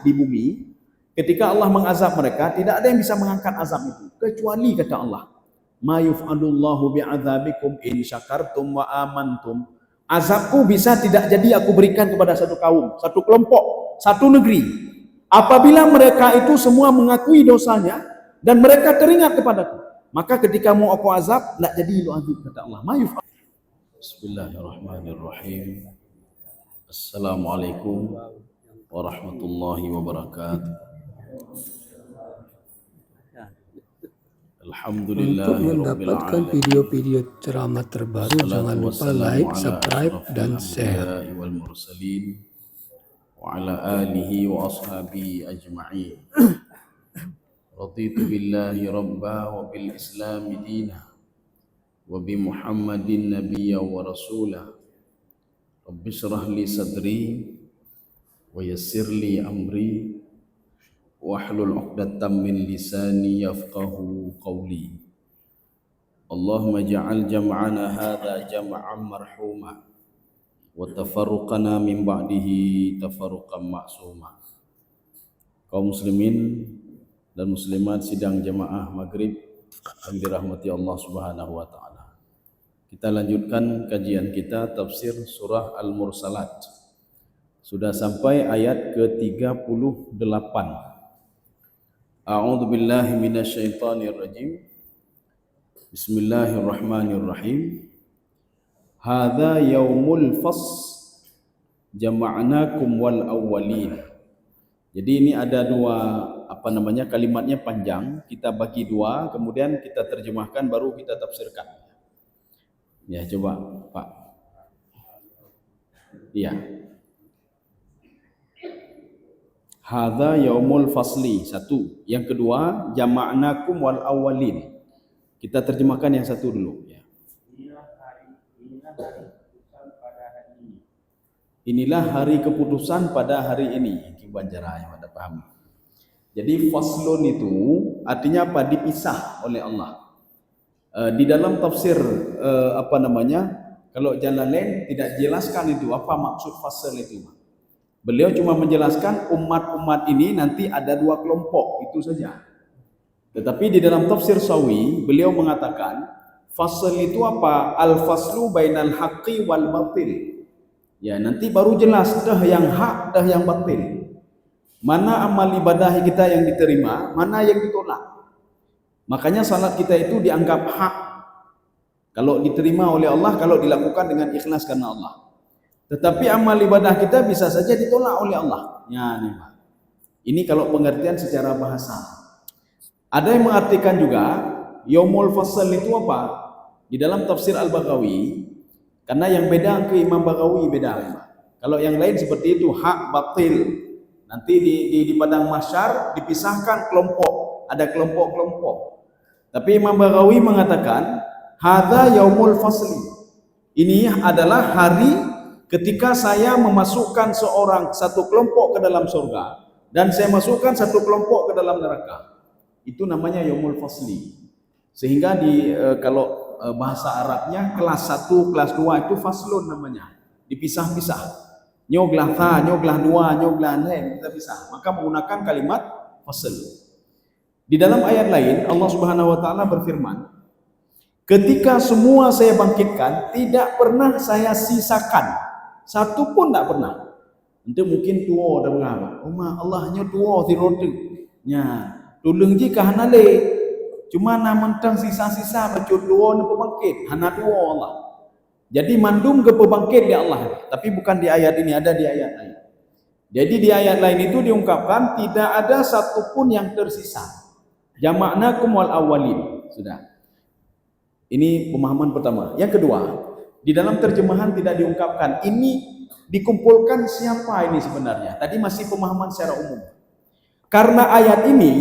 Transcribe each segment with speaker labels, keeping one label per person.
Speaker 1: di bumi, ketika Allah mengazab mereka, tidak ada yang bisa mengangkat azab itu kecuali kata Allah, ma yuf'alullahu bi'adzabikum in syakartum wa amantum. Azabku bisa tidak jadi aku berikan kepada satu kaum, satu kelompok, satu negeri, apabila mereka itu semua mengakui dosanya dan mereka teringat kepadaku. Maka ketika mau aku azab, tidak jadi lu azab kata Allah. Ma yuf'al. Bismillahirrahmanirrahim. Assalamualaikum warahmatullahi wabarakatuh.
Speaker 2: Untuk mendapatkan video-video ceramah terbaru, jangan lupa like, subscribe, dan share.
Speaker 1: Wa ala alihi wa ashabihi ajma'in. Raditu billahi rabba wa bil islami dina wa bi Muhammadin nabiyya wa rasulah. Rabbi shrah li sadri wa yassir li amri wahlul 'uqdatam min lisani yafqahu qawli. Allahumma ja'al jam'ana hadha jam'an marhuma wa tafarruqana min ba'dihi tafarruqan ma'suma. Kaum muslimin dan muslimat sidang jamaah maghrib yang dirahmati Allah Subhanahu wa taala. Kita lanjutkan kajian kita tafsir surah Al-Mursalat. Sudah sampai ayat ke-38. A'udzu billahi minasyaitonir rajim. Bismillahirrahmanirrahim. Hadza yaumul fasl jama'nakum wal awwalin. Jadi ini ada dua kalimatnya panjang, kita bagi dua, kemudian kita terjemahkan baru kita tafsirkan. Ya, coba Pak. Iya. Hadza yaumul fasli, satu. Yang kedua, jama'nakum wal awwalin. Kita terjemahkan yang satu dulu ya. Inilah hari keputusan pada hari ini. Ki Banjara yang ada paham. Jadi faslun itu artinya apa? Dipisah oleh Allah. Di dalam tafsir kalau Jalalain tidak jelaskan itu apa maksud fasl itu. Beliau cuma menjelaskan umat-umat ini nanti ada dua kelompok, itu saja. Tetapi di dalam tafsir Sawi, beliau mengatakan fasl itu apa? Al-faslu bainal haqqi wal batil. Ya, nanti baru jelas dah yang hak, dah yang batil. Mana amal ibadah kita yang diterima, mana yang ditolak. Makanya salat kita itu dianggap hak kalau diterima oleh Allah, kalau dilakukan dengan ikhlas karena Allah. Tetapi amal ibadah kita bisa saja ditolak oleh Allah. Ya, nih Pak. Ini kalau pengertian secara bahasa. Ada yang mengartikan juga yaumul fasl itu apa? Di dalam tafsir Al-Baghawi, karena yang beda ke Imam Baghawi beda. Kalau yang lain seperti itu hak batil. Nanti di padang mahsyar dipisahkan kelompok, ada kelompok-kelompok. Tapi Imam Baghawi mengatakan hadza yaumul fasli. Ini adalah hari ketika saya memasukkan satu kelompok ke dalam surga dan saya masukkan satu kelompok ke dalam neraka. Itu namanya yaumul fasli. Sehingga kalau bahasa Arabnya kelas 1, kelas 2 itu faslun namanya. Dipisah-pisah. Nyoglah tha, nyoglah dua, nyoglah lain, kita pisah. Maka menggunakan kalimat fasl. Di dalam ayat lain Allah Subhanahu wa taala berfirman, ketika semua saya bangkitkan, tidak pernah saya sisakan satu pun tak pernah. Itu mungkin tua dah mengapa. Allahnya tua tirotu. Nya, tulung jika hanale. Cuma namentang sisa-sisa bacut tua ni pembangkit. Hana tua Allah. Jadi mandum ke pembangkit di Allah. Tapi bukan di ayat ini, ada di ayat lain. Jadi di ayat lain itu diungkapkan tidak ada satu pun yang tersisa. Jama'nakum wal awwalin. Sudah. Ini pemahaman pertama. Yang kedua, di dalam terjemahan tidak diungkapkan ini dikumpulkan siapa ini sebenarnya. Tadi masih pemahaman secara umum. Karena ayat ini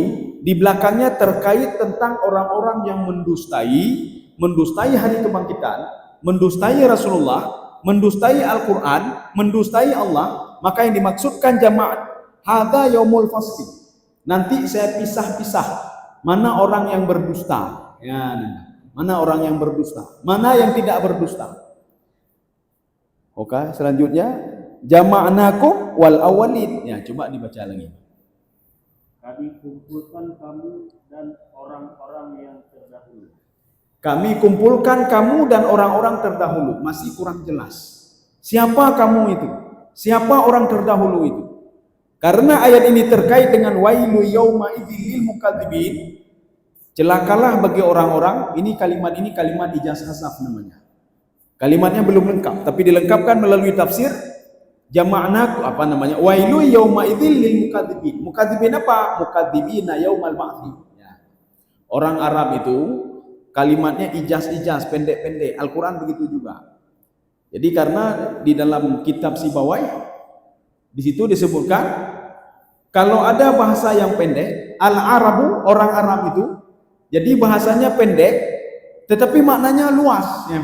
Speaker 1: di belakangnya terkait tentang orang-orang yang mendustai hari kebangkitan, mendustai Rasulullah, mendustai Al-Quran, mendustai Allah. Maka yang dimaksudkan jamaah hadza yaumul fasli. Nanti saya pisah-pisah mana orang yang berdusta. Ya, mana orang yang berdusta, mana yang tidak berdusta. Oke, selanjutnya jama'nakum wal awwalin. Ya, coba dibaca lagi.
Speaker 3: Kami kumpulkan kamu dan orang-orang yang terdahulu.
Speaker 1: Kami kumpulkan kamu dan orang-orang terdahulu. Masih kurang jelas. Siapa kamu itu? Siapa orang terdahulu itu? Karena ayat ini terkait dengan wailu yauma idzil lil mukadzibin. Celakalah bagi orang-orang, ini kalimat ijaz hasaf namanya. Kalimatnya belum lengkap, tapi dilengkapkan melalui tafsir. Jama'na wailu yauma idzil lil mukadzibin. Mukadzibin apa? Mukadzibina yaumal ba'tsi. Ya. Orang Arab itu kalimatnya ijaz pendek-pendek. Al-Qur'an begitu juga. Jadi karena di dalam kitab Sibawai di situ disebutkan kalau ada bahasa yang pendek, al-Arabu, orang Arab itu, jadi bahasanya pendek, tetapi maknanya luas. Ya,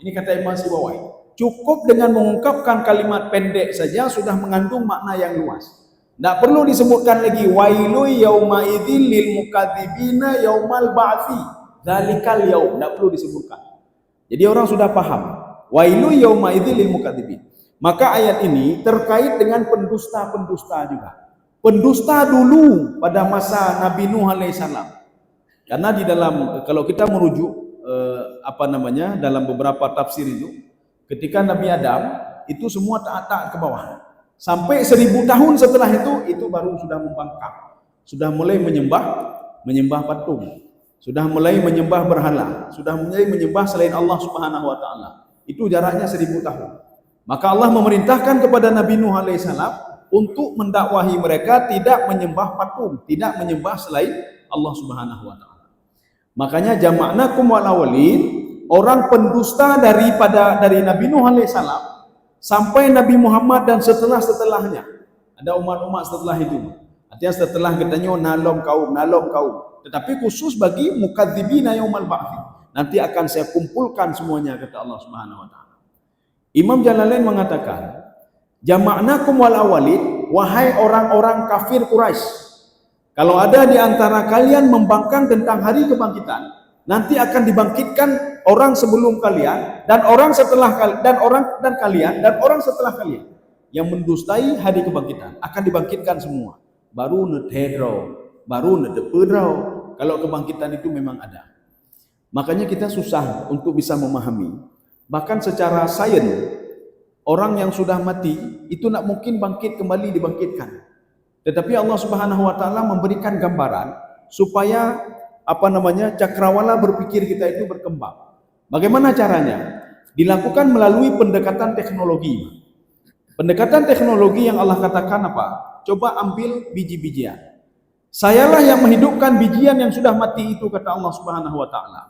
Speaker 1: ini kata Imam Sibawai. Cukup dengan mengungkapkan kalimat pendek saja sudah mengandung makna yang luas. Tidak perlu disebutkan lagi wailu yauma idzil lil mukadzibina yaumal ba'tsi. Dzalikal yaum, tidak perlu disebutkan. Jadi orang sudah paham. Wailu yauma idzil lil mukadzibin. Maka ayat ini terkait dengan pendusta-pendusta juga. Pendusta dulu pada masa Nabi Nuh alaihissalam. Karena di dalam kalau kita merujuk dalam beberapa tafsir itu, ketika Nabi Adam itu semua taat ke bawah. Sampai 1000 tahun setelah itu baru sudah membangkang. Sudah mulai menyembah patung. Sudah mulai menyembah berhala. Sudah mulai menyembah selain Allah Subhanahu wa taala. Itu jaraknya 1000 tahun. Maka Allah memerintahkan kepada Nabi Nuh alaihissalam untuk mendakwahi mereka tidak menyembah patung, tidak menyembah selain Allah Subhanahu wa taala. Makanya jama'nakum wal awwalin, orang pendusta dari Nabi Nuh alaihissalam sampai Nabi Muhammad dan setelahnya. Ada umat-umat setelah itu. Artinya setelah katanya nalom kaum. Tetapi khusus bagi mukadzibina yaumal ba'tsi. Nanti akan saya kumpulkan semuanya kata Allah Subhanahu wa taala. Imam Jalalain mengatakan, jama'nakum wal awwalin, wahai orang-orang kafir Quraisy. Kalau ada di antara kalian membangkang tentang hari kebangkitan, nanti akan dibangkitkan orang sebelum kalian dan orang setelah kalian dan orang setelah kalian yang mendustai hari kebangkitan akan dibangkitkan semua. Baru nedhedro, baru nedepedro kalau kebangkitan itu memang ada. Makanya kita susah untuk bisa memahami. Bahkan secara sains, orang yang sudah mati itu nak mungkin bangkit kembali dibangkitkan. Tetapi Allah Subhanahu wa taala memberikan gambaran supaya cakrawala berpikir kita itu berkembang. Bagaimana caranya? Dilakukan melalui pendekatan teknologi. Pendekatan teknologi yang Allah katakan apa? Coba ambil biji-bijian. Sayalah yang menghidupkan bijian yang sudah mati itu kata Allah Subhanahu wa taala.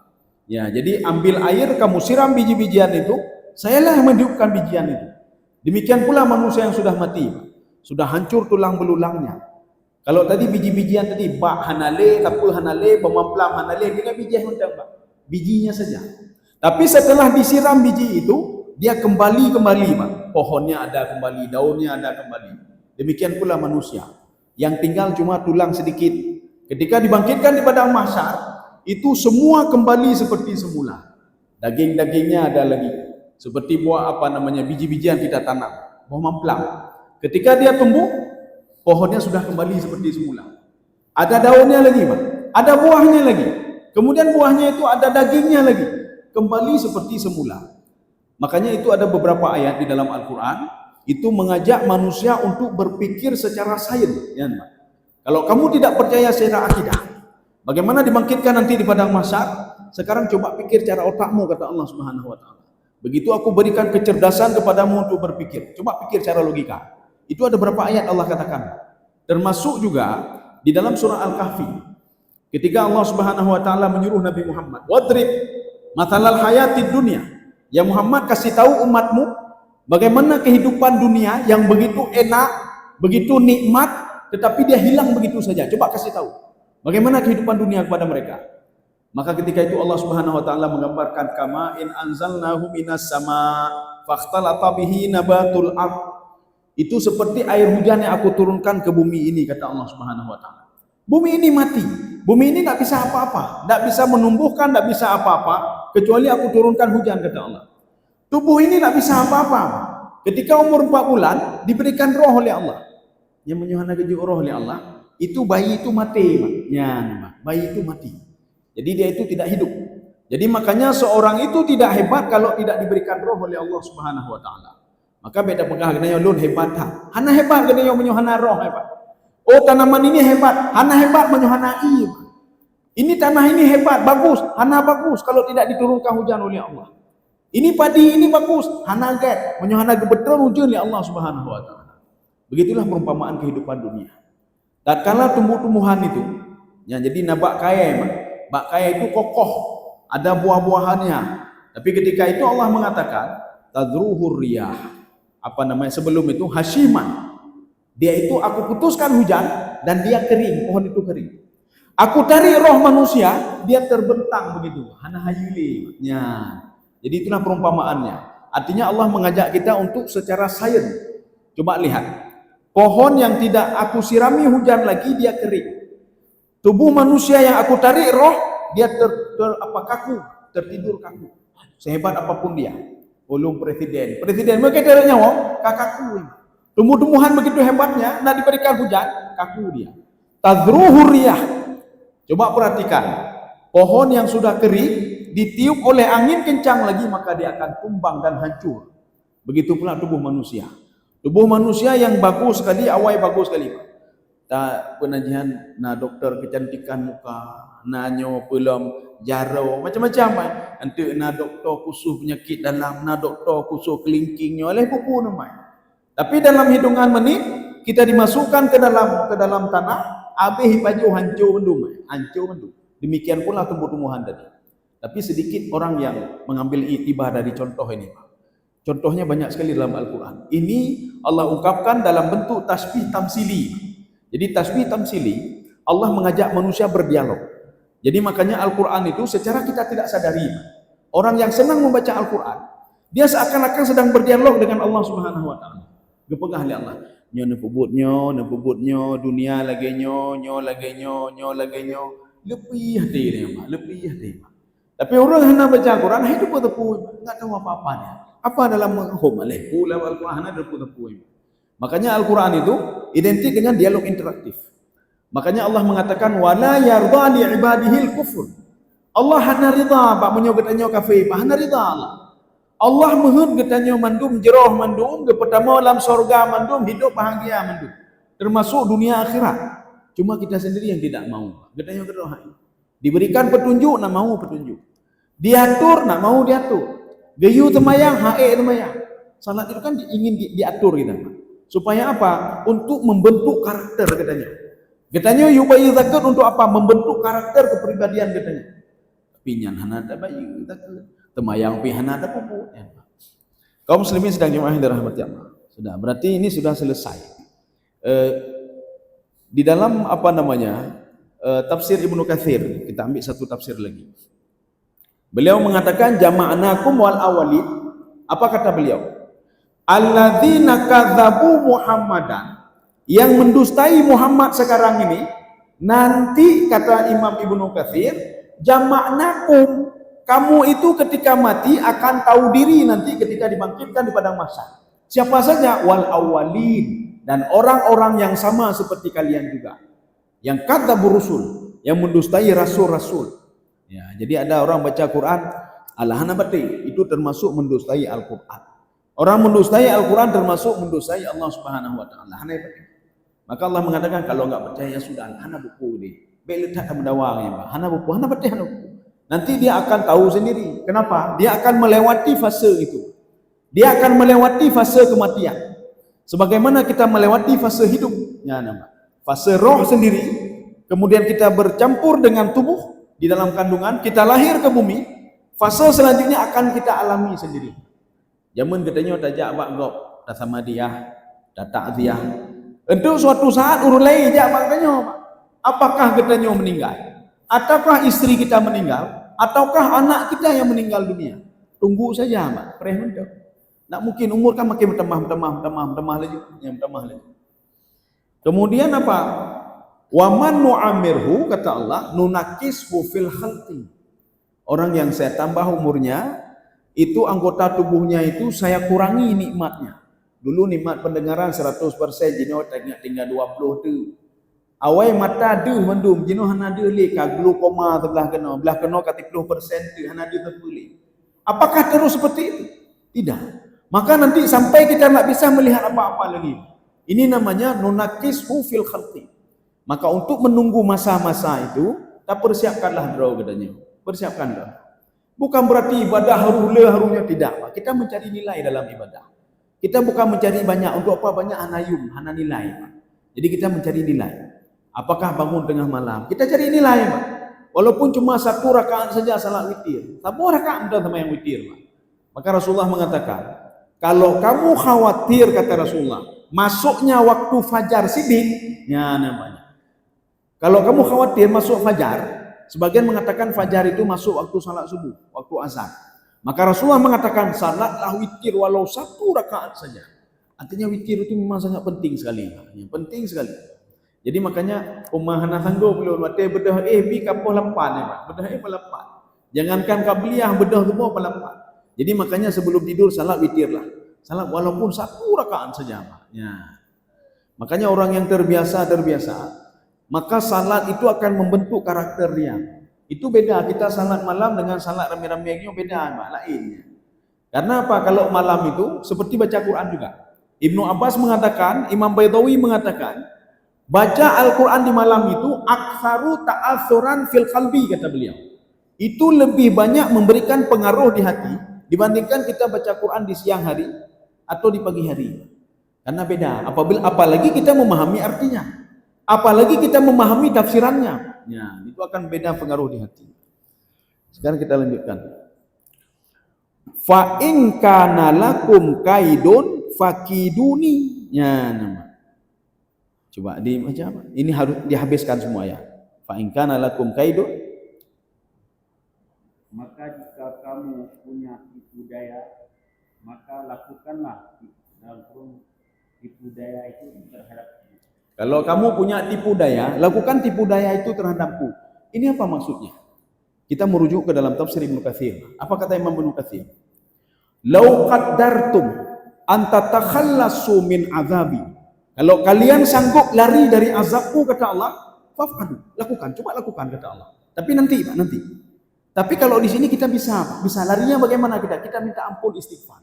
Speaker 1: Ya, jadi ambil air kamu siram biji-bijian itu, sayalah yang menghidupkan bijian itu. Demikian pula manusia yang sudah mati, sudah hancur tulang belulangnya. Kalau tadi biji-bijian tadi bak hanale, tapu hanale, pemamplam hanale, dengan biji yang tembak, bijinya saja. Tapi setelah disiram biji itu, dia kembali, Pak. Pohonnya ada kembali, daunnya ada kembali. Demikian pula manusia. Yang tinggal cuma tulang sedikit. Ketika dibangkitkan di padang mahsyar, itu semua kembali seperti semula. Daging-dagingnya ada lagi. Seperti buah biji-bijian kita tanam. Buah mamplang. Ketika dia tumbuh, pohonnya sudah kembali seperti semula. Ada daunnya lagi, Pak. Ada buahnya lagi. Kemudian buahnya itu ada dagingnya lagi. Kembali seperti semula. Makanya itu ada beberapa ayat di dalam Al-Quran. Itu mengajak manusia untuk berpikir secara sains. Ya, Pak. Kalau kamu tidak percaya secara akidah, bagaimana dibangkitkan nanti di padang mahsyar? Sekarang coba pikir cara otakmu kata Allah Subhanahu wa taala. Begitu aku berikan kecerdasan kepadamu untuk berpikir. Coba pikir secara logika. Itu ada berapa ayat Allah katakan. Termasuk juga di dalam surah Al-Kahfi. Ketika Allah Subhanahu wa taala menyuruh Nabi Muhammad, "Wadrib mathalal hayatid dunya." Ya Muhammad, kasih tahu umatmu bagaimana kehidupan dunia yang begitu enak, begitu nikmat, tetapi dia hilang begitu saja. Coba kasih tahu. Bagaimana kehidupan dunia kepada mereka? Maka ketika itu Allah Subhanahu wa taala menggambarkan kama in anzalnahu minas sama fakhtalata bihi nabatul ardh. Itu seperti air hujan yang aku turunkan ke bumi ini kata Allah Subhanahu wa taala. Bumi ini mati. Bumi ini tidak bisa apa-apa, tidak bisa menumbuhkan, tidak bisa apa-apa kecuali aku turunkan hujan kata Allah. Tubuh ini tidak bisa apa-apa. Ketika umur 4 bulan diberikan roh oleh Allah. Yang menyuhana keju roh oleh Allah. itu bayi itu mati, Pak. Ya, Pak. Bayi itu mati. Jadi dia itu tidak hidup. Jadi makanya seorang itu tidak hebat kalau tidak diberikan roh oleh Allah Subhanahu wa taala. Maka beda pegah katanya lun hebat ha. Hana hebat katanya menyohana roh hebat. Oh tanaman ini hebat, hana hebat menyohana i. Ini tanah ini hebat, bagus, hana bagus kalau tidak diturunkan hujan oleh Allah. Ini padi ini bagus, hana get, menyohana gebetul hujan oleh Allah Subhanahu wa taala. Begitulah perumpamaan kehidupan dunia. Tatkala tumbuh-tumbuhan itu, ya jadi nabak kaya, bak kaya itu kokoh, ada buah-buahannya. Tapi ketika itu Allah mengatakan, tadruhur riyah. Apa namanya sebelum itu hasyiman. Dia itu aku putuskan hujan dan dia kering, pohon itu kering. Aku tarik roh manusia, dia terbentang begitu. Hana hayuli. Ya. Jadi itulah perumpamaannya. Artinya Allah mengajak kita untuk secara sains. Coba lihat. Pohon yang tidak aku sirami hujan lagi dia kering. Tubuh manusia yang aku tarik roh dia kaku, tertidur kaku. Sehebat apapun dia. Ulung presiden mereka tarik nyawa kaku. Tumbuh-tumbuhan begitu hebatnya, nak diberikan hujan, kaku dia. Tadruhur riyah. Coba perhatikan. Pohon yang sudah kering ditiup oleh angin kencang lagi maka dia akan tumbang dan hancur. Begitu pula tubuh manusia. Tubuh manusia yang bagus sekali, awal bagus sekali. Tak penajian na dokter kecantikan muka, na nyo pelom jaro, macam-macam. Nanti na dokter khusus penyakit dalam, na dokter khusus kelingkingnya oleh buku namanya. Tapi dalam hitungan menit kita dimasukkan ke dalam tanah, habis baju hancur mendung. Demikian pula tumbuh-tumbuhan tadi. Tapi sedikit orang yang mengambil iktibar dari contoh ini, Pak. Contohnya banyak sekali dalam Al-Quran. Ini Allah ungkapkan dalam bentuk tasbih tamsili. Jadi tasbih tamsili, Allah mengajak manusia berdialog. Jadi makanya Al-Quran itu secara kita tidak sadari. Orang yang senang membaca Al-Quran, dia seakan-akan sedang berdialog dengan Allah Subhanahu Wa Taala. Gepegah oleh Allah. Nyo nepebutnyo, dunia lagi nyo lagi nyo. Lebih hati dia, lebih hati. Tapi orang yang nak baca Al-Quran, hidup tepu, enggak tahu apa-apanya. Apa dalam menghum alih pula Al-Quran ada tepu. Makanya Al-Quran itu identik dengan dialog interaktif. Makanya Allah mengatakan wala yarda li ibadihil kufur. Allah hana ridha pak menyo getanyo kafir, hana ridha Allah. Allah mohon getanyo mandum jeroh mandum ke pertama dalam surga mandum hidup bahagia mandum. Termasuk dunia akhirat. Cuma kita sendiri yang tidak mau. Getanyo geroh. Diberikan petunjuk nak mau petunjuk. Diatur nak mau diatur. Gayu temayang, hae temayang. Salat itu kan ingin diatur kita. Supaya apa? Untuk membentuk karakter katanya. Katanya yubayi zakat untuk apa? Membentuk karakter kepribadian katanya. Pinyan hanada bayi zakat. Temayang pi hanada pupu. Kaum muslimin sedang jemaah yang dirahmati Allah. Sudah, berarti ini sudah selesai. Di dalam apa namanya? Tafsir Ibnu Katsir, kita ambil satu tafsir lagi. Beliau mengatakan jama'nakum wal awalin. Apa kata beliau? Alladzina kadzabu Muhammadan, yang mendustai Muhammad sekarang ini, nanti kata Imam Ibnu Katsir, jama'nakum, kamu itu ketika mati akan tahu diri nanti ketika dibangkitkan di padang mahsyar. Siapa saja? Wal awalin, dan orang-orang yang sama seperti kalian juga. Yang kadzabu rusul, yang mendustai rasul-rasul. Ya, jadi ada orang baca Quran, alahana bati, itu termasuk mendustai Al-Quran. Orang mendustai Al-Quran termasuk mendustai Allah Subhanahu Wa Taala. Maka Allah mengatakan kalau enggak percaya sudah, hana buku ini. Beletak mendawang ya, hana buku, hana bati, hana buku. Nanti dia akan tahu sendiri. Kenapa? Dia akan melewati fase itu. Dia akan melewati fase kematian. Sebagaimana kita melewati fase hidup, ya nama. Fase roh sendiri, kemudian kita bercampur dengan tubuh. Di dalam kandungan, kita lahir ke bumi, fase selanjutnya akan kita alami sendiri. Zaman katanya tajak abak gop, tak sama dia, tak ta'ziyah. Untuk suatu saat urulai jak katanya, apakah katanya meninggal? Ataukah istri kita meninggal? Ataukah anak kita yang meninggal dunia? Tunggu saja, Mak. Pereh mentok. Tak mungkin umur kan makin bertambah lagi. Kemudian apa? Wa man nu'amirhu, kata Allah, nunakishu fil khalqi. Orang yang saya tambah umurnya, itu anggota tubuhnya itu saya kurangi nikmatnya. Dulu nikmat pendengaran 100%, jadi tinggal 20 tu. Awai mata deuh mandum jenuh hana deuh le ka glukoma belah kena ka 30% tu hana deuh terpulih. Apakah terus seperti itu? Tidak. Maka nanti sampai kita tak bisa melihat apa-apa lagi. Ini namanya nunakishu fil khalqi. Maka untuk menunggu masa-masa itu, tak persiapkanlah draw katanya. Persiapkan draw. Bukan berarti ibadah harunya tidak. Kita mencari nilai dalam ibadah. Kita bukan mencari banyak. Untuk apa banyak hana nilai. Jadi kita mencari nilai. Apakah bangun tengah malam? Kita cari nilai, Pak. Walaupun cuma 1 rakaat saja salat witir. Tapi rakaat mudah sama yang witir, Pak. Maka Rasulullah mengatakan, kalau kamu khawatir, kata Rasulullah, masuknya waktu fajar sidik, ya namanya. Kalau kamu khawatir masuk fajar, sebagian mengatakan fajar itu masuk waktu salat subuh, waktu azan. Maka Rasulullah mengatakan, salatlah witir walau 1 rakaat saja. Artinya witir itu memang sangat penting sekali. Penting sekali. Jadi makanya umahana sanggup belum mate bedah bi kapoh lapan ya Pak. Bedah pelapan. Jangankan kabliyah bedah semua pelapan. Jadi makanya sebelum tidur salat witirlah. Salat walaupun 1 rakaat saja Pak. Ya. Makanya orang yang terbiasa, maka salat itu akan membentuk karakter dia. Itu beda kita salat malam dengan salat rame-rame itu beda Pak, lainnya. Karena apa? Kalau malam itu seperti baca Quran juga. Ibnu Abbas mengatakan, Imam Baydawi mengatakan, baca Al-Quran di malam itu aktsaru ta'atsuran fil qalbi, kata beliau. Itu lebih banyak memberikan pengaruh di hati dibandingkan kita baca Quran di siang hari atau di pagi hari. Karena beda. Apalagi kita memahami artinya. Apalagi kita memahami tafsirannya. Ya, itu akan beda pengaruh di hati. Sekarang kita lanjutkan. Fa in kana lakum kaidun fakiduni. Ya, nama. Coba dibaca apa? Ini harus dihabiskan semua ya. Fa in kana lakum kaidun,
Speaker 3: maka jika kamu punya tipu daya, maka lakukanlah dalam kurung tipu daya itu terhadap.
Speaker 1: Kalau kamu punya tipu daya, lakukan tipu daya itu terhadapku. Ini apa maksudnya? Kita merujuk ke dalam tafsir Ibnu Katsir. Apa kata Imam Ibnu Katsir? Lau qaddartum an tatakhallasu min azabi. Kalau kalian sanggup lari dari azabku, kata Allah, faf'alu, lakukan, coba lakukan, kata Allah. Tapi nanti, Pak, nanti. Tapi kalau di sini kita bisa larinya bagaimana kita? Kita minta ampun istighfar.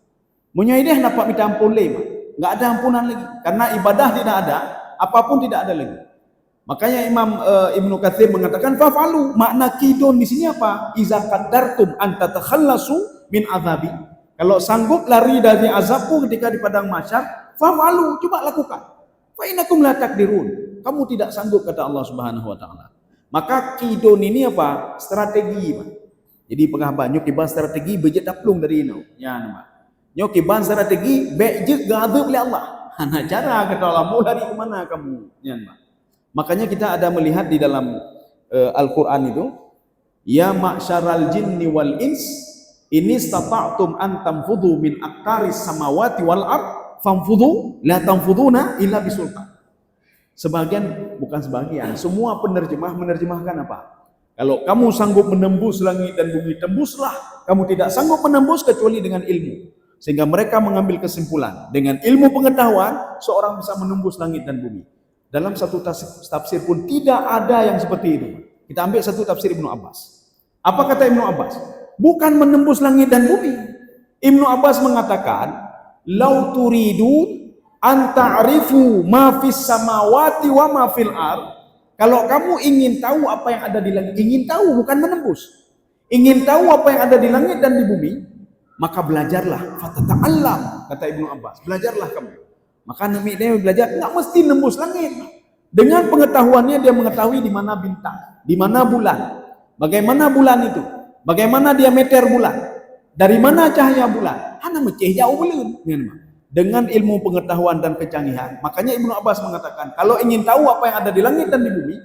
Speaker 1: Munyaidah dapat minta ampun lagi, Pak. Enggak ada ampunan lagi. Karena ibadah tidak ada, apapun tidak ada lagi. Makanya Imam Ibnu Katsir mengatakan faf'alu, makna kidon di sini apa? Iza qaddartum an tatakhallasu min azabi. Kalau sanggup lari dari azabku ketika di padang mahsyar, faf'alu, coba lakukan. Fa innakum la takdirun. Kamu tidak sanggup, kata Allah Subhanahu wa taala. Maka kidon ini apa? Strategi, Pak. Jadi pengabar nyokiban strategi bejet daplung dari ini. Ya, nama. Nyokiban strategi bejet gadab oleh Allah. Hana cara, kata Allah, mau lari ke mana kamu? Ya, nama. Makanya kita ada melihat di dalam Al-Qur'an itu, ya ma'syaral jinni wal ins ini istata'tum an tanfudhu min aqtaris samawati wal ard fanfudhu la tanfuduna illa bisultan. Sebagian, bukan sebagian, semua penerjemah menerjemahkan apa? Kalau kamu sanggup menembus langit dan bumi, tembuslah. Kamu tidak sanggup menembus kecuali dengan ilmu. Sehingga mereka mengambil kesimpulan, dengan ilmu pengetahuan seorang bisa menembus langit dan bumi. Dalam satu tafsir pun tidak ada yang seperti itu. Kita ambil satu tafsir Ibnu Abbas. Apa kata Ibnu Abbas? Bukan menembus langit dan bumi. Ibnu Abbas mengatakan, lau turidun an ta'rifu ma fis samawati wa ma fil ard. Kalau kamu ingin tahu apa yang ada di langit, ingin tahu bukan menembus. Ingin tahu apa yang ada di langit dan di bumi, maka belajarlah. Fatata'allam, kata Ibnu Abbas. Belajarlah kamu. Maka Nabi dia belajar, enggak mesti nembus langit. Dengan pengetahuannya dia mengetahui di mana bintang, di mana bulan. Bagaimana bulan itu? Bagaimana diameter bulan? Dari mana cahaya bulan? Hana meceh jauh belum. Dengan ilmu pengetahuan dan kecanggihan. Makanya Ibnu Abbas mengatakan, kalau ingin tahu apa yang ada di langit dan di bumi,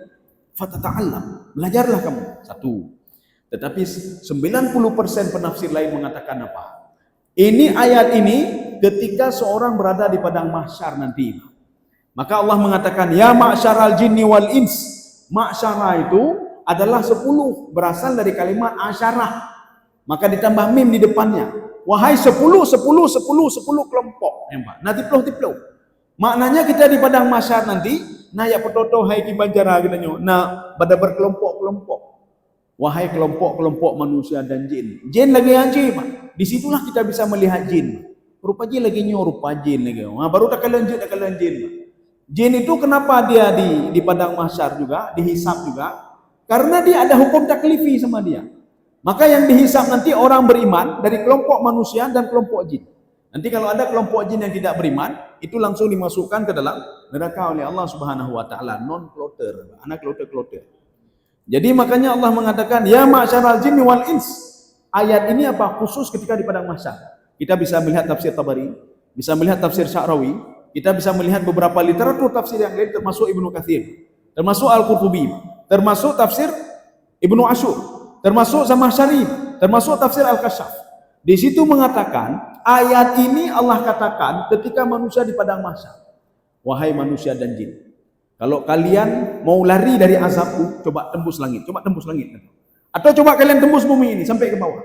Speaker 1: fatata'allam, belajarlah kamu. Satu. Tetapi 90% penafsir lain mengatakan apa? Ini ayat ini ketika seorang berada di padang mahsyar nanti. Maka Allah mengatakan, ya ma'syaral jinni wal ins. Ma'syara itu adalah 10, berasal dari kalimat asyarah. Maka ditambah mim di depannya. Wahai 10 kelompok. Nanti tiploh. Maknanya kita di padang mahsyar nanti Nah ya petoto hai ki banjara katanya. Nah pada berkelompok-kelompok. Wahai kelompok-kelompok manusia dan jin. Jin lagi anjing, Pak. Disitulah kita bisa melihat jin. Rupa jin lagi rupa jin lagi. Nah, baru tak kalian jin, Pak. Jin itu kenapa dia di padang mahsyar juga, dihisap juga? Karena dia ada hukum taklifi sama dia. Maka yang dihisap nanti orang beriman dari kelompok manusia dan kelompok jin. Nanti kalau ada kelompok jin yang tidak beriman, itu langsung dimasukkan ke dalam neraka oleh Allah Subhanahu wa taala, non-kloter, anak kloter-kloter. Jadi makanya Allah mengatakan, ya ma'syaral jinni wal ins. Ayat ini apa? Khusus ketika di padang mahsyar. Kita bisa melihat tafsir Tabari, bisa melihat tafsir Sya'rawi, kita bisa melihat beberapa literatur tafsir yang lain termasuk Ibnu Katsir, termasuk Al-Qurtubi, termasuk tafsir Ibnu Asyur, termasuk Zamakhsyari, termasuk tafsir Al-Kasyaf. Di situ mengatakan, ayat ini Allah katakan ketika manusia di padang mahsyar. Wahai manusia dan jin, kalau kalian mau lari dari azabku, coba tembus langit, Atau coba kalian tembus bumi ini sampai ke bawah.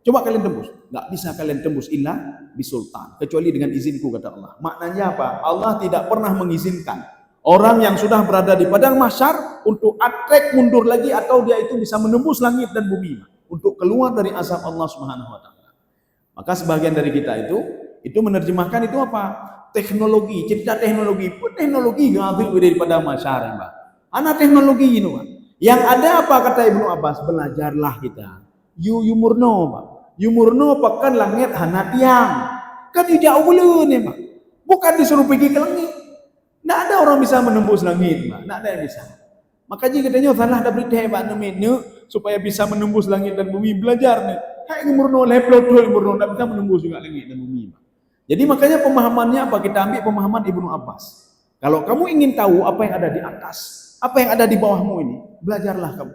Speaker 1: Coba kalian tembus. Enggak bisa kalian tembus illa bisultan, kecuali dengan izinku, kata Allah. Maknanya apa? Allah tidak pernah mengizinkan orang yang sudah berada di padang mahsyar untuk atrek mundur lagi atau dia itu bisa menembus langit dan bumi untuk keluar dari azab Allah Subhanahu wa taala. Maka sebagian dari kita itu menerjemahkan itu apa? Teknologi, cerita teknologi ngambil daripada masyarakat, Mbak. Anak teknologi ini, Pak. Yang ada apa kata Ibnu Abbas? Belajarlah kita. Yumurno, Pak. Yumurno pakan langit hana tiang. Kan jauh belum nih, Pak. Bukan disuruh pergi ke langit. Tidak ada orang bisa menembus langit, Pak. Tidak ada yang bisa. Makanya katanya salah ada berita hebat namanya supaya bisa menembus langit dan bumi, belajar nih. Hai yumurno, yumurno tidak bisa menembus juga langit dan bumi, Pak. Jadi makanya pemahamannya apa? Kita ambil pemahaman Ibnu Abbas. Kalau kamu ingin tahu apa yang ada di atas, apa yang ada di bawahmu ini, belajarlah kamu.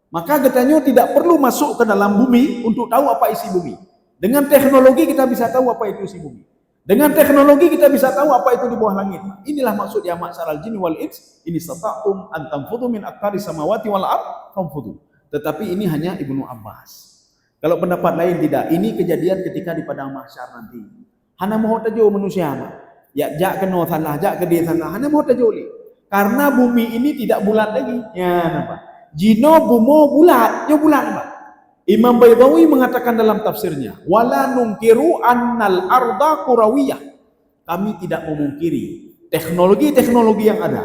Speaker 1: Maka katanya tidak perlu masuk ke dalam bumi untuk tahu apa isi bumi. Dengan teknologi kita bisa tahu apa itu isi bumi. Dengan teknologi kita bisa tahu apa itu di bawah langit. Inilah maksud ya ma'syaral jinni wal ins, ini stata'tum an tanfudhu min aqtaris samawati wal ard fanfudhu. Tetapi ini hanya Ibnu Abbas. Kalau pendapat lain tidak, ini kejadian ketika di padang mahsyar nanti. Hana mau tajo manusia mah. Ya jak kena tanah, jak gede tanah. Hana mau tajo li. Karena bumi ini tidak bulat lagi. Ya nampak. Jino bumo bulat, yo bulat nampak. Imam Baydawi mengatakan dalam tafsirnya, wala nungkiru annal arda kurawiyah. Kami tidak memungkiri teknologi-teknologi yang ada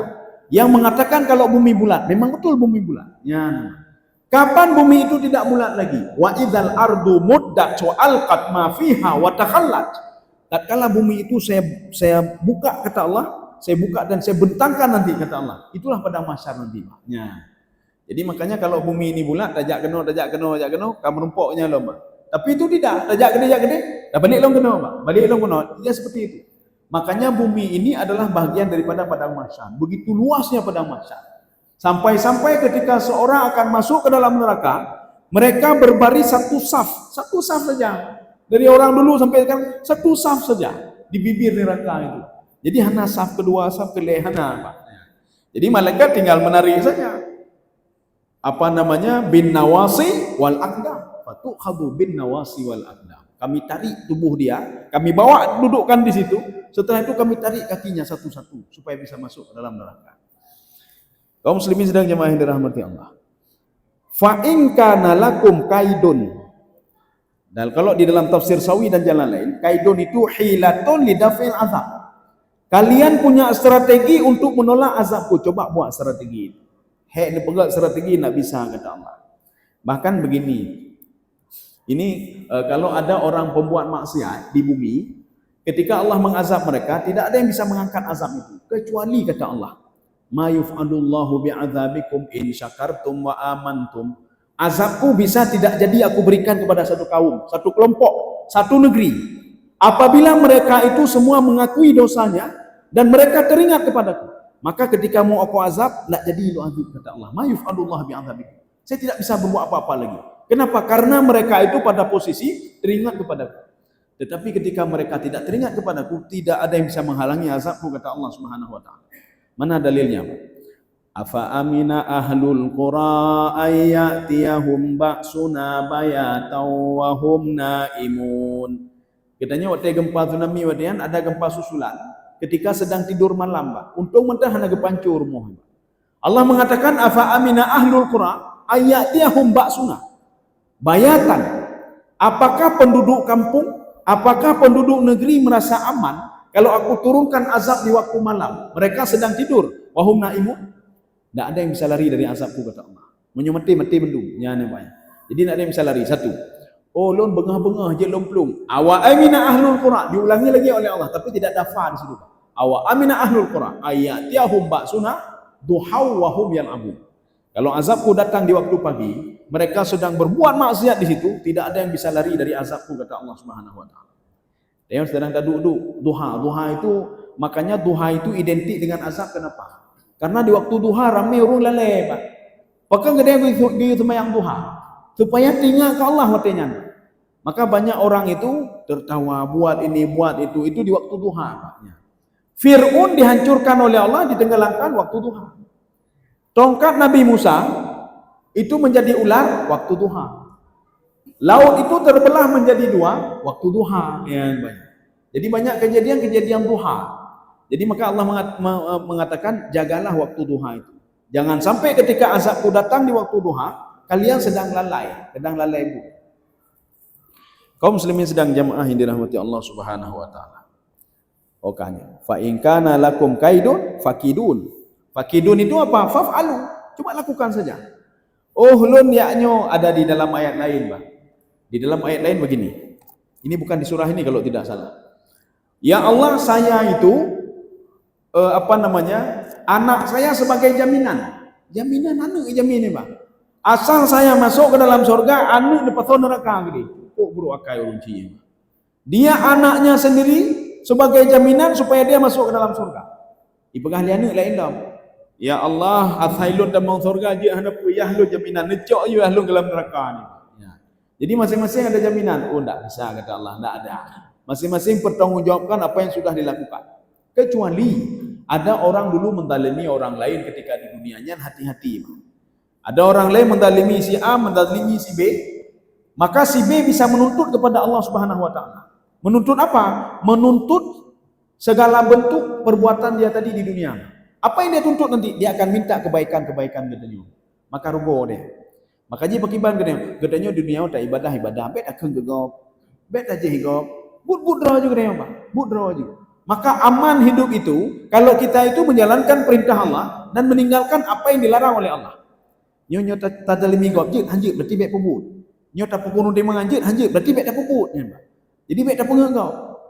Speaker 1: yang mengatakan kalau bumi bulat. Memang betul bumi bulat. Ya nampak. Kapan bumi itu tidak bulat lagi? Wa idzal ardu muddat wa alqat ma fiha wa takhallat. Tatkala bumi itu saya buka, kata Allah, saya buka dan saya bentangkan nanti, kata Allah. Itulah pada mahsyar nanti. Ya. Jadi makanya kalau bumi ini bulat, dajak kena, kamu rumpoknya loh, Pak. Tapi itu tidak, dajak gede, dah balik long kena, Pak. Balik long kena. Ya seperti itu. Makanya bumi ini adalah bagian daripada padang mahsyar. Begitu luasnya padang mahsyar. Sampai-sampai ketika seorang akan masuk ke dalam neraka, mereka berbaris satu saf saja. Dari orang dulu sampai sekarang satu saf saja di bibir neraka itu. Jadi hana saf kedua, saf ketiga, Pak. Jadi malaikat tinggal menarik saja. Apa namanya? Bin nawasi wal aqdam. Fatukhadhu bin nawasi wal aqdam. Kami tarik tubuh dia, kami bawa dudukkan di situ. Setelah itu kami tarik kakinya satu-satu supaya bisa masuk ke dalam neraka. Kaum muslimin sedang jemaah yang dirahmati Allah. Fa in kana lakum kaidun. Dan kalau di dalam tafsir Sawi dan jalan lain, kaidun itu hilatun lidafil azab. Kalian punya strategi untuk menolak azabku. Coba buat strategi. Hei, ini pegang strategi nak bisa, kata Allah. Bahkan begini. Ini kalau ada orang pembuat maksiat di bumi, ketika Allah mengazab mereka, tidak ada yang bisa mengangkat azab itu kecuali, kata Allah, ma yuf'alullahu bi'adzabikum in syakartum wa amantum. Azabku bisa tidak jadi aku berikan kepada satu kaum, satu kelompok, satu negeri. Apabila mereka itu semua mengakui dosanya dan mereka teringat kepadaku, maka ketika mau aku azab, tidak jadi itu azab, kata Allah. Ma yuf'alullahu bi'adzabikum. Saya tidak bisa berbuat apa-apa lagi. Kenapa? Karena mereka itu pada posisi teringat kepadaku. Tetapi ketika mereka tidak teringat kepadaku, tidak ada yang bisa menghalangi azabku, kata Allah Subhanahu wa taala. Mana dalilnya, Pak? Afa amina ahlul qura ayyatiyahum ba'suna bayatan wa hum naimun. Katanya waktu gempa tsunami wadian ada gempa susulan. ketika sedang tidur malam, Pak. Untung mentah hana gepancur rumah. Allah mengatakan afa amina ahlul qura ayatiyahum ba'suna. Bayatan. Apakah penduduk kampung, apakah penduduk negeri merasa aman kalau aku turunkan azab di waktu malam? Mereka sedang tidur, wahum naimun. Tak ada yang bisa lari dari azabku, kata Allah. Menyemeti mati mendung. Ya, jadi tak ada yang bisa lari. Satu. Oh, lon bengah-bengah je lomplung. Awa amina ahlul qura. Diulangi lagi oleh Allah, tapi tidak ada fa di situ. Awa amina ahlul qura ayatiyahum ba'suna duhaw wa hum yal'abun. Kalau azabku datang di waktu pagi, mereka sedang berbuat maksiat di situ, tidak ada yang bisa lari dari azabku, kata Allah Subhanahu wa taala. Yang sedang duduk duha. Duha itu, makanya duha itu identik dengan azab. Kenapa? Karena di waktu duha ramai orang lalai, Pak. Maka gede di sembahyang duha supaya tinggal ke Allah watenya. Maka banyak orang itu tertawa, buat ini, buat itu di waktu duha, Pak. Fir'aun dihancurkan oleh Allah, ditenggelamkan waktu duha. Tongkat Nabi Musa itu menjadi ular waktu duha. Laut itu terbelah menjadi dua waktu duha. Ya, banyak. Jadi banyak kejadian-kejadian duha. Jadi maka Allah mengatakan jagalah waktu duha itu. Jangan sampai ketika azabku datang di waktu duha, kalian sedang lalai bu. Kaum muslimin sedang jamaah yang dirahmati Allah Subhanahu wa taala. Okanya, fa in kana lakum kaidun fakidun. Fakidun itu apa? Faf'alu. Cuma lakukan saja. Lun yaknyo ada di dalam ayat lain, Bang. Di dalam ayat lain begini. Ini bukan di surah ini kalau tidak salah. Ya Allah, saya itu anak saya sebagai jaminan. Jaminan anu jamin Bang. Asal saya masuk ke dalam surga, anu dapat neraka gini. Kok bro akai urun ciye. Dia anaknya sendiri sebagai jaminan supaya dia masuk ke dalam surga. Ipegah lianu lain dom. Ya Allah, athailun dan mau surga je hendak ya lu jaminan necok you ahlu dalam neraka ni. Ya. Jadi masing-masing ada jaminan. Oh, enggak bisa kata Allah, enggak ada. Masing-masing bertanggungjawabkan apa yang sudah dilakukan. Kecuali ada orang dulu mendalimi orang lain ketika di dunianya, hati-hati. Ada orang lain mendalimi si A, mendalimi si B, maka si B bisa menuntut kepada Allah Subhanahu wa taala. Menuntut apa? Menuntut segala bentuk perbuatan dia tadi di dunia. Apa yang dia tuntut nanti? Dia akan minta kebaikan-kebaikan katanya. Maka rugo dia. Makanya pakiban katanya dunia tak ibadah, bet akan gegop. Bet aja higop. But draw juga dia, Pak. But draw juga. Maka aman hidup itu kalau kita itu menjalankan perintah Allah dan meninggalkan apa yang dilarang oleh Allah. Nyo tadalimi gop jit hanjit berarti bet pebut. Nyo tak pukul dia menganjit hanjit berarti bet tak pebut. Jadi bet tak pengengau.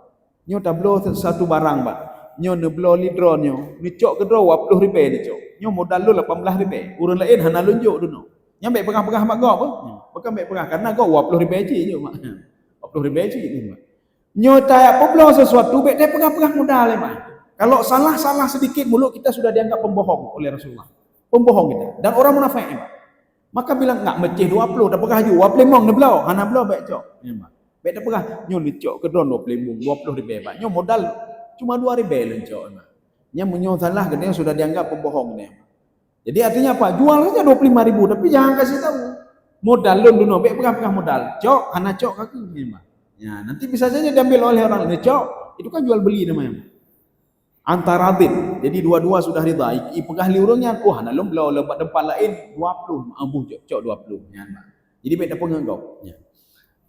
Speaker 1: Nyo tak blow satu barang, Pak. Nyo neblo lidro nyo, nicok ke draw 20 ribu nicok. Nyo modal lu 18 ribu. Urang lain hana lunjuk dulu. Nyampe pegah-pegah mak gop apa? Bukan mek pegah karena gop 20 ribu aja je mak. 20 ribu aja ni mak. Nyo tak apa sesuatu mek dia pegah-pegah modal mak. Kalau salah sedikit mulut kita sudah dianggap pembohong oleh Rasulullah. Pembohong kita dan orang munafik mak. Maka bilang enggak meceh 20 dah pegah ju 20 mong neblau, hana blau baik cok. Ya mak. Baik dah pegah nyo nicok ke drone 20 ribu mak. Nyo modal cuma 2 ribu lencok. Nya munyo salah gede sudah dianggap pembohong ni. Jadi artinya apa? Jual saja 25 ribu tapi jangan kasih tahu. Modal lun dulu, baik pegah modal. Cok, hana cok kaki ni. Ya, nanti bisa saja diambil oleh orang lain. Cok, itu kan jual beli namanya. Antaradin. Jadi dua-dua sudah ridha. Pegah liurungnya, hana lun belau lebat depan lain 20. Ambuh cok 20. Ya, jadi baik dah pengenggau. Ya.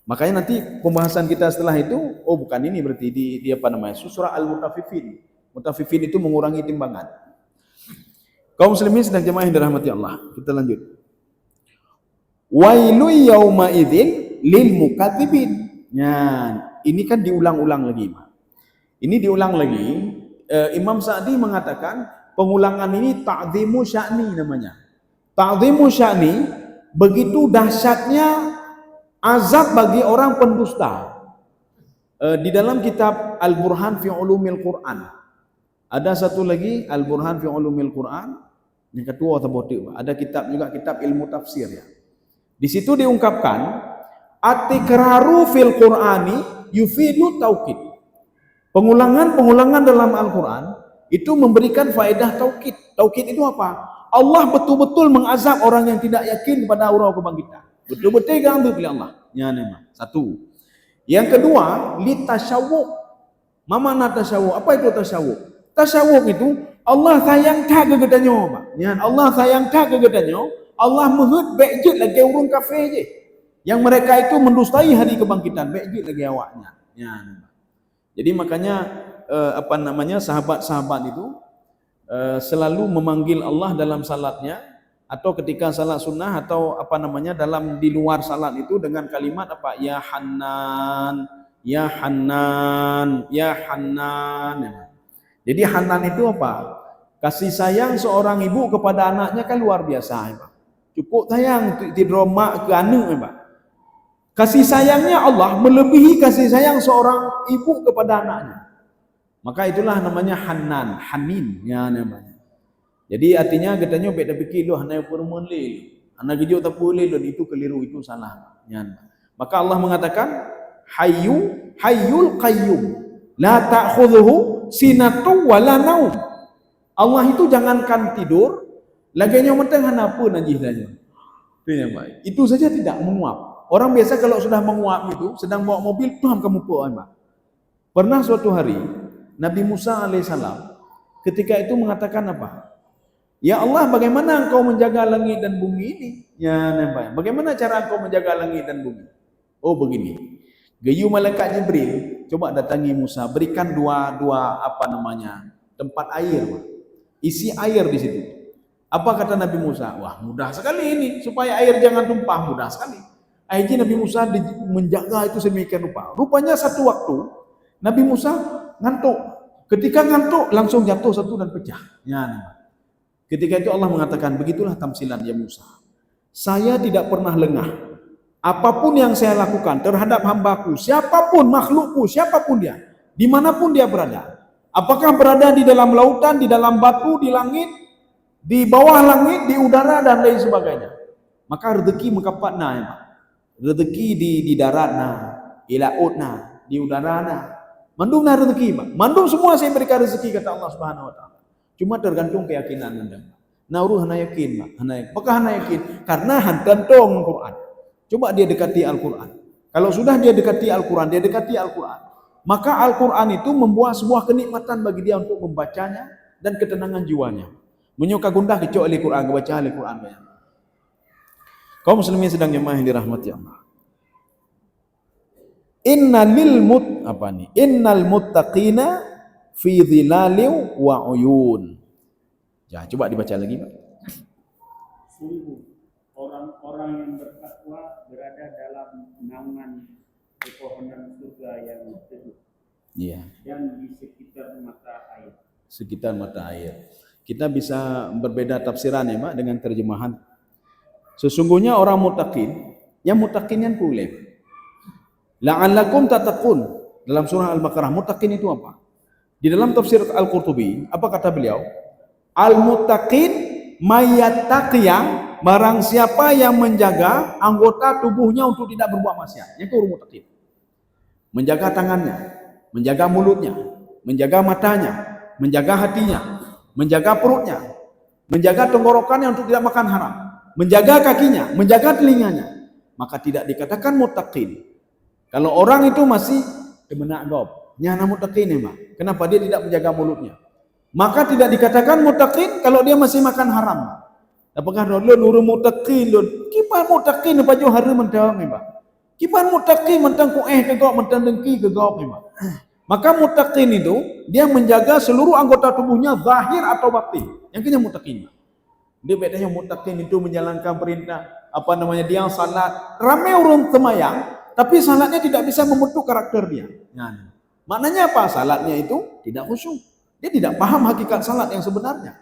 Speaker 1: Makanya nanti pembahasan kita setelah itu, bukan ini berarti di apa namanya? Surah Al-Mutaffifin. Mutaffifin itu mengurangi timbangan. Kaum muslimin sedang jemaah yang dirahmati Allah. Kita lanjut. Wailu yauma idzin lil mukadzibin. Ya, ini kan diulang-ulang lagi, Pak. Ini diulang lagi. Imam Sa'di mengatakan pengulangan ini ta'zimu sya'ni namanya. Ta'zimu sya'ni begitu dahsyatnya azab bagi orang pendusta. Di dalam kitab Al-Burhan fi Ulumil Quran. Ada satu lagi Al-Burhan fi Ulumil Quran. Yang kedua ada kitab juga kitab ilmu tafsir ya. Di situ diungkapkan atikraru fil Qur'ani yufidu taukid. Pengulangan dalam Al-Quran itu memberikan faedah taukid. Taukid itu apa? Allah betul-betul mengazab orang yang tidak yakin kepada aura kebangkitan. Betul-betul ganggu oleh Allah. Ya nama. Satu. Yang kedua, litasyawuk. Mama natasyawuk. Apa itu tasyawuk? Tasawuf itu Allah sayang tak ke gedanyo, Pak. Ya, Allah sayang tak ke gedanyo. Allah menghut bejit lagi urung kafir je. Yang mereka itu mendustai hari kebangkitan, bejit lagi awaknya. Ya. Jadi makanya sahabat-sahabat itu selalu memanggil Allah dalam salatnya atau ketika salat sunnah atau dalam di luar salat itu dengan kalimat apa? Ya Hannan, ya Hannan, ya Hannan. Jadi Hannan itu apa? Kasih sayang seorang ibu kepada anaknya kan luar biasa, Pak. Cukup sayang tidur mak ke anak, Pak. Kasih sayangnya Allah melebihi kasih sayang seorang ibu kepada anaknya. Maka itulah namanya Hannan, Hanin ya namanya. Jadi artinya katanya beda fikir lu hanai perempuan lil. Anak gijo tak boleh lu itu keliru, itu salah. Ya. Maka Allah mengatakan Hayyul Qayyum la ta'khudhuhu sinatun wala naum. Allah itu jangankan tidur, laginya mentang hanapa najis saja. Itu saja tidak menguap. Orang biasa kalau sudah menguap itu sedang bawa mobil, tuhan kamu puan. Pernah suatu hari Nabi Musa alaihissalam ketika itu mengatakan apa? Ya Allah, bagaimana engkau menjaga langit dan bumi ini? Ya nampak. Bagaimana cara engkau menjaga langit dan bumi? Oh begini. Gayu malaikat Jibril coba datangi Musa, berikan dua tempat air, isi air di situ. Apa kata Nabi Musa? Wah mudah sekali ini supaya air jangan tumpah, mudah sekali. Akhirnya Nabi Musa menjaga itu sedemikian rupa. Rupanya satu waktu Nabi Musa ngantuk. Ketika ngantuk langsung jatuh satu dan pecah. Ya. Ketika itu Allah mengatakan, begitulah tamsilan ya Musa. Saya tidak pernah lengah. Apapun yang saya lakukan terhadap hambaku, siapapun makhlukku, siapapun dia, dimanapun dia berada. Apakah berada di dalam lautan, di dalam batu, di langit, di bawah langit, di udara dan lain sebagainya. Maka rezeki mengkapat ya Pak. Rezeki di darat di laut di udara mandung rezeki Pak. Mandung semua saya berikan rezeki kata Allah Subhanahu wa taala. Cuma tergantung keyakinan Anda. Nauruh hana yakin Pak. Apakah hana yakin? Karena gantong Quran. Coba dia dekati Al-Quran. Kalau sudah dia dekati Al-Quran, maka Al-Quran itu membuat sebuah kenikmatan bagi dia untuk membacanya dan ketenangan jiwanya. Menyuka gundah kecok Al-Quran, baca Al-Quran. Kaum muslimin sedang jemaah yang dirahmati Allah. Innal muttaqina fi dhilalin wa uyun. Ya, coba dibaca lagi, Pak.
Speaker 3: Sungguh orang-orang yang bertakwa berada dalam naungan pepohonan surga yang teduh.
Speaker 1: Iya.
Speaker 3: Dan di sekitar mata air.
Speaker 1: Sekitar mata air. Kita bisa berbeda tafsiran ya, Pak, dengan terjemahan. Sesungguhnya orang muttaqin, yang muttaqin yang boleh. La'allakum tattaqun. Dalam surah Al-Baqarah, muttaqin itu apa? Di dalam tafsir Al-Qurtubi, apa kata beliau? Al-muttaqin mayyattaqiya, barang siapa yang menjaga anggota tubuhnya untuk tidak berbuat maksiat. Itu orang muttaqin. Menjaga tangannya, menjaga mulutnya, menjaga matanya, menjaga hatinya, menjaga perutnya, menjaga tenggorokannya untuk tidak makan haram, menjaga kakinya, menjaga telinganya. Maka tidak dikatakan muttaqin. Kalau orang itu masih kebenak gob, nyana muttaqin ya, Mak. Kenapa dia tidak menjaga mulutnya? Maka tidak dikatakan muttaqin kalau dia masih makan haram. Apakah nurul muttaqin lun? Kipan muttaqin baju hari mentang ya, Pak. Kipan muttaqin mentang ke gop, mentang dengki ke gop ya, Pak. Maka muttaqin itu dia menjaga seluruh anggota tubuhnya zahir atau batin. Yang kena muttaqin. Dia bedanya muttaqin itu menjalankan perintah dia salat. Ramai orang semayang tapi salatnya tidak bisa membentuk karakter dia. Nah, maknanya apa? Salatnya itu tidak khusyuk. Dia tidak paham hakikat salat yang sebenarnya.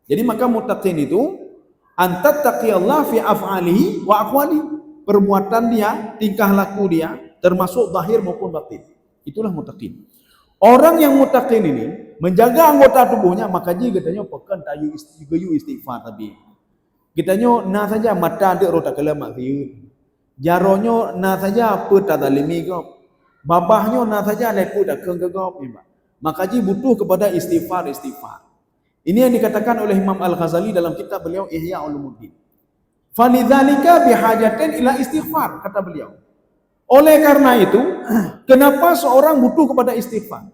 Speaker 1: Jadi maka muttaqin itu antattaqiyallah fi af'alihi wa aqwalihi. Perbuatan dia, tingkah laku dia termasuk zahir maupun batin. Itulah muttaqin. Orang yang muttaqin ini menjaga anggota tubuhnya, maka dia katanya pekan tayu istighfar tapi. Kitanya na saja mata dia rota kelamak fiut. Jaronyo na saja apa tadalimi kau. Babahnya na saja leku dak kegegop ni, Pak. Maka ji butuh kepada istighfar. Ini yang dikatakan oleh Imam Al-Ghazali dalam kitab beliau Ihya Ulumuddin. Falidzalika bihajatin ila istighfar, kata beliau. Oleh karena itu, kenapa seorang butuh kepada istighfar?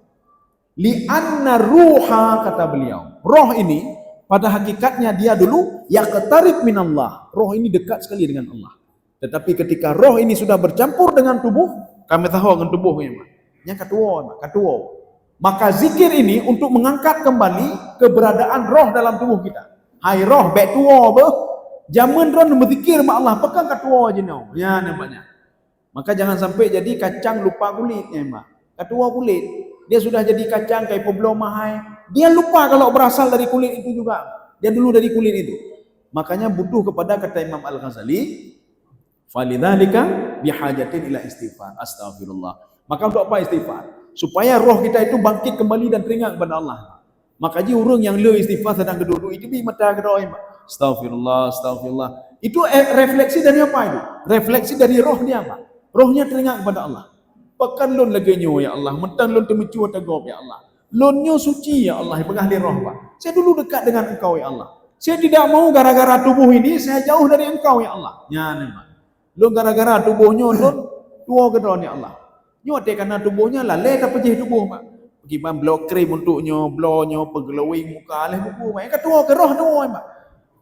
Speaker 1: Li'anna ruha, kata beliau, roh ini pada hakikatnya dia dulu yaqtarib minallah. Roh ini dekat sekali dengan Allah. Tetapi ketika roh ini sudah bercampur dengan tubuh, kami tahu dengan tubuhnya, yang ketua. Maka zikir ini untuk mengangkat kembali keberadaan roh dalam tubuh kita. Hai roh, baik tua apa? Zaman roh berzikir mak Allah, pekan ketua je no. Ya nampaknya. Maka jangan sampai jadi kacang lupa kulitnya, mak. Ketua kulit. Dia sudah jadi kacang kayak belum mahai. Dia lupa kalau berasal dari kulit itu juga. Dia dulu dari kulit itu. Makanya butuh kepada kata Imam Al-Ghazali, falidzalika bihajatin ila istighfar. Astagfirullah. Maka untuk apa istighfar? Supaya roh kita itu bangkit kembali dan teringat kepada Allah. Makanya urang yang le istighfar sedang duduk itu bi mata gedoy. Astagfirullah. Itu refleksi dari apa itu? Refleksi dari roh dia, Pak. Rohnya teringat kepada Allah. Pekan lon lagenyo ya Allah, mentang lon temecu tegop ya Allah. Lonnya suci ya Allah, pengahli roh, Pak. Saya dulu dekat dengan Engkau ya Allah. Saya tidak mau gara-gara tubuh ini saya jauh dari Engkau ya Allah. Ya nih, Pak. Lon gara-gara tubuhnya lon tua gedon ya Allah. Nyo te karena tubuhnya lalai tak pejih tubuh, Pak. Pergi blow krim untuknya, blownya, peglowing muka alih buku, Pak. Yang ketua ke roh doa, Pak.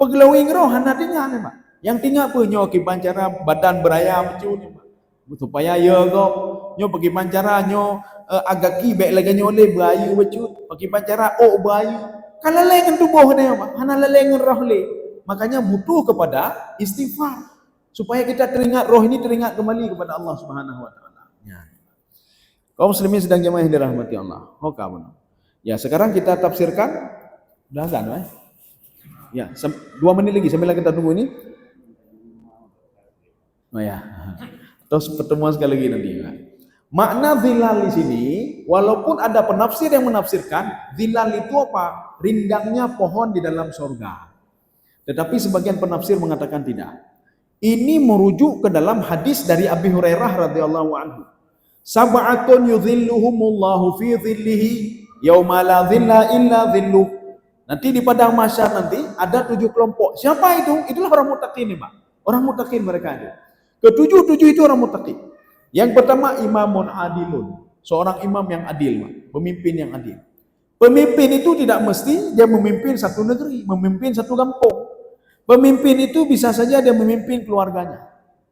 Speaker 1: Peglowing roh hana tinggal nih, Pak. Yang tinggal pun nyo kiban cara badan beraya mecu nih, Pak. Supaya ya go nyo pergi pancara nyo agak kibek lagi nyo le bayu becut pergi pancara bayu kalau lengan tubuh dia Pak hana lengan roh le. Makanya butuh kepada istighfar supaya kita teringat roh ini teringat kembali kepada Allah Subhanahu wa taala. Ya. Kaum muslimin sedang jemaah yang dirahmati Allah. Ya, sekarang kita tafsirkan udah kan, ya, 2 menit lagi sambil kita tunggu ini. Oh ya. Terus pertemuan sekali lagi nanti. Makna zilal di sini, walaupun ada penafsir yang menafsirkan zilal itu apa? Rindangnya pohon di dalam surga. Tetapi sebagian penafsir mengatakan tidak. Ini merujuk ke dalam hadis dari Abi Hurairah radhiyallahu anhu. Sab'atun yudhilluhumullahu fi dhillihi yauma la dhilla illa dhilluh. Nanti di padang mahsyar nanti ada 7 kelompok. Siapa itu? Itulah orang muttaqin, Pak. Orang muttaqin mereka itu. Ke-7 itu orang muttaqin. Yang pertama imamun adilun, seorang imam yang adil, pemimpin yang adil. Pemimpin itu tidak mesti dia memimpin satu negeri, memimpin satu kampung. Pemimpin itu bisa saja dia memimpin keluarganya.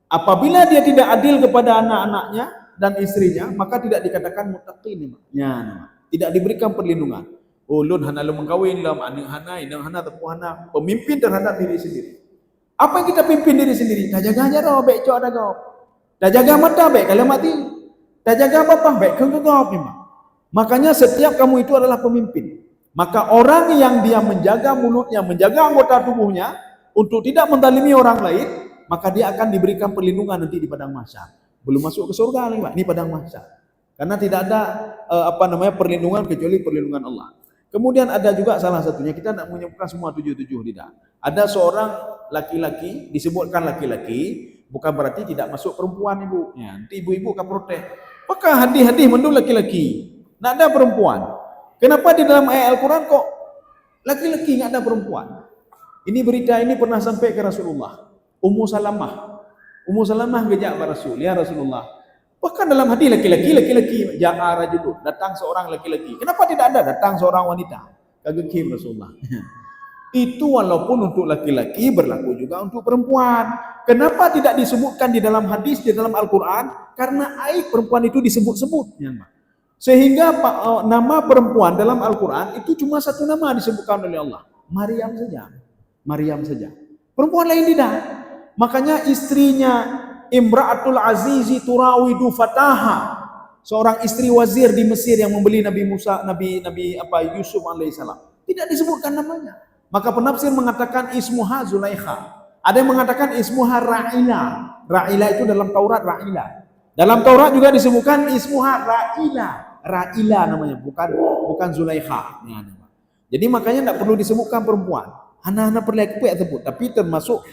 Speaker 1: Apabila dia tidak adil kepada anak-anaknya dan istrinya, maka tidak dikatakan muttaqin. Ya, tidak diberikan perlindungan. Ulun hana lu mengkawin lam anak hana indang hana tepu hana, pemimpin terhadap diri sendiri. Apa yang kita pimpin diri sendiri? Dah jaga aja roh, baik cok ada kau. Dah jaga mata, baik kalau mati. Dah jaga apa? Baik kau memang. Makanya setiap kamu itu adalah pemimpin. Maka orang yang dia menjaga mulutnya, menjaga anggota tubuhnya untuk tidak menzalimi orang lain, maka dia akan diberikan perlindungan nanti di padang mahsyar. Belum masuk ke surga lagi, Pak. Ini padang mahsyar. Karena tidak ada perlindungan kecuali perlindungan Allah. Kemudian ada juga salah satunya, kita tidak menyebutkan semua 7 tidak. Ada seorang laki-laki, disebutkan laki-laki, bukan berarti tidak masuk perempuan, Ibu. Ya, nanti ibu-ibu akan protes. Apakah hadis-hadis mendu laki-laki? Tidak ada perempuan. Kenapa di dalam ayat Al-Quran kok laki-laki tidak ada perempuan? Ini berita ini pernah sampai ke Rasulullah. Ummu Salamah gejak kepada Rasul, ya Rasulullah. Bahkan dalam hadis laki-laki, ja'a rajulun, datang seorang laki-laki. Kenapa tidak ada datang seorang wanita? Kagekim Rasulullah. Itu walaupun untuk laki-laki berlaku juga untuk perempuan. Kenapa tidak disebutkan di dalam hadis, di dalam Al-Quran? Karena aib perempuan itu disebut-sebut. Sehingga nama perempuan dalam Al-Quran itu cuma satu nama disebutkan oleh Allah. Maryam saja. Perempuan lain tidak. Makanya istrinya Imra'atul Azizi turawidu fataha, seorang istri wazir di Mesir yang membeli Nabi Yusuf alaihissalam, tidak disebutkan namanya. Maka penafsir mengatakan ismuha Zulaikha. Ada yang mengatakan ismuha Ra'ila. Ra'ila itu dalam Taurat Ra'ila. Dalam Taurat juga disebutkan ismuha Ra'ila namanya, bukan Zulaikha. Jadi makanya tidak perlu disebutkan perempuan. Hana-hana perlaki tersebut, tapi termasuk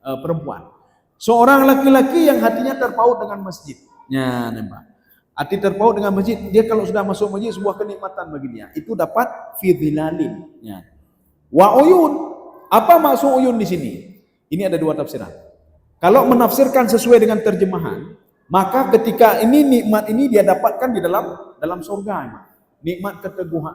Speaker 1: perempuan. Seorang laki-laki yang hatinya terpaut dengan masjid. Ya, nampak. Hati terpaut dengan masjid, dia kalau sudah masuk masjid sebuah kenikmatan bagi dia. Itu dapat fi dhilalin. Ya. Wa uyun. Apa maksud uyun di sini? Ini ada 2 tafsiran. Kalau menafsirkan sesuai dengan terjemahan, maka ketika ini nikmat ini dia dapatkan di dalam surga. nikmat keteguhan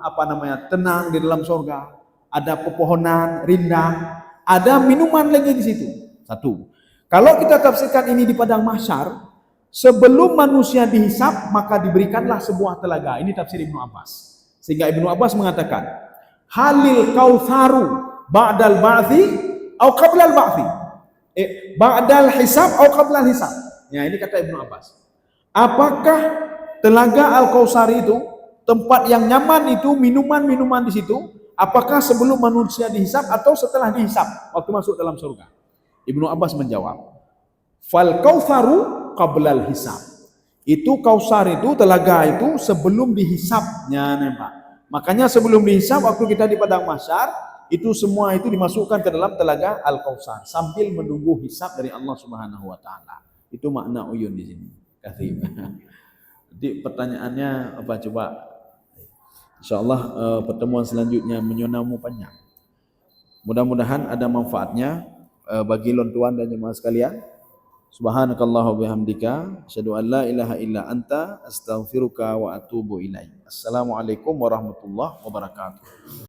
Speaker 1: tenang di dalam surga, ada pepohonan rindang, ada minuman lagi di situ. Satu. Kalau kita tafsirkan ini di padang mahsyar, sebelum manusia dihisap maka diberikanlah sebuah telaga. Ini tafsir Ibnu Abbas. Sehingga Ibnu Abbas mengatakan, halil kautharu ba'dal ba'thi atau qablal ba'thi. Ba'dal hisab atau qablal hisab. Ya, ini kata Ibnu Abbas. Apakah telaga Al-Kautsar itu, tempat yang nyaman itu, minuman-minuman di situ, apakah sebelum manusia dihisap atau setelah dihisap waktu masuk dalam surga? Ibnu Abbas menjawab, fal kautsaru qablal hisab. Itu Kautsar itu, telaga itu sebelum dihisapnya, Pak. Makanya sebelum dihisap waktu kita di padang mahsyar, itu semua itu dimasukkan ke dalam telaga Al-Kautsar sambil menunggu hisap dari Allah Subhanahu wa taala. Itu makna uyun di sini. Kathib. Jadi pertanyaannya apa coba? Insyaallah pertemuan selanjutnya menyonamu panjang. Mudah-mudahan ada manfaatnya bagi lontuan dan jemaah sekalian. Subhanakallah wa bihamdika asyhadu an la ilaha illa anta astaghfiruka wa atubu ilaik. Assalamualaikum warahmatullahi wabarakatuh.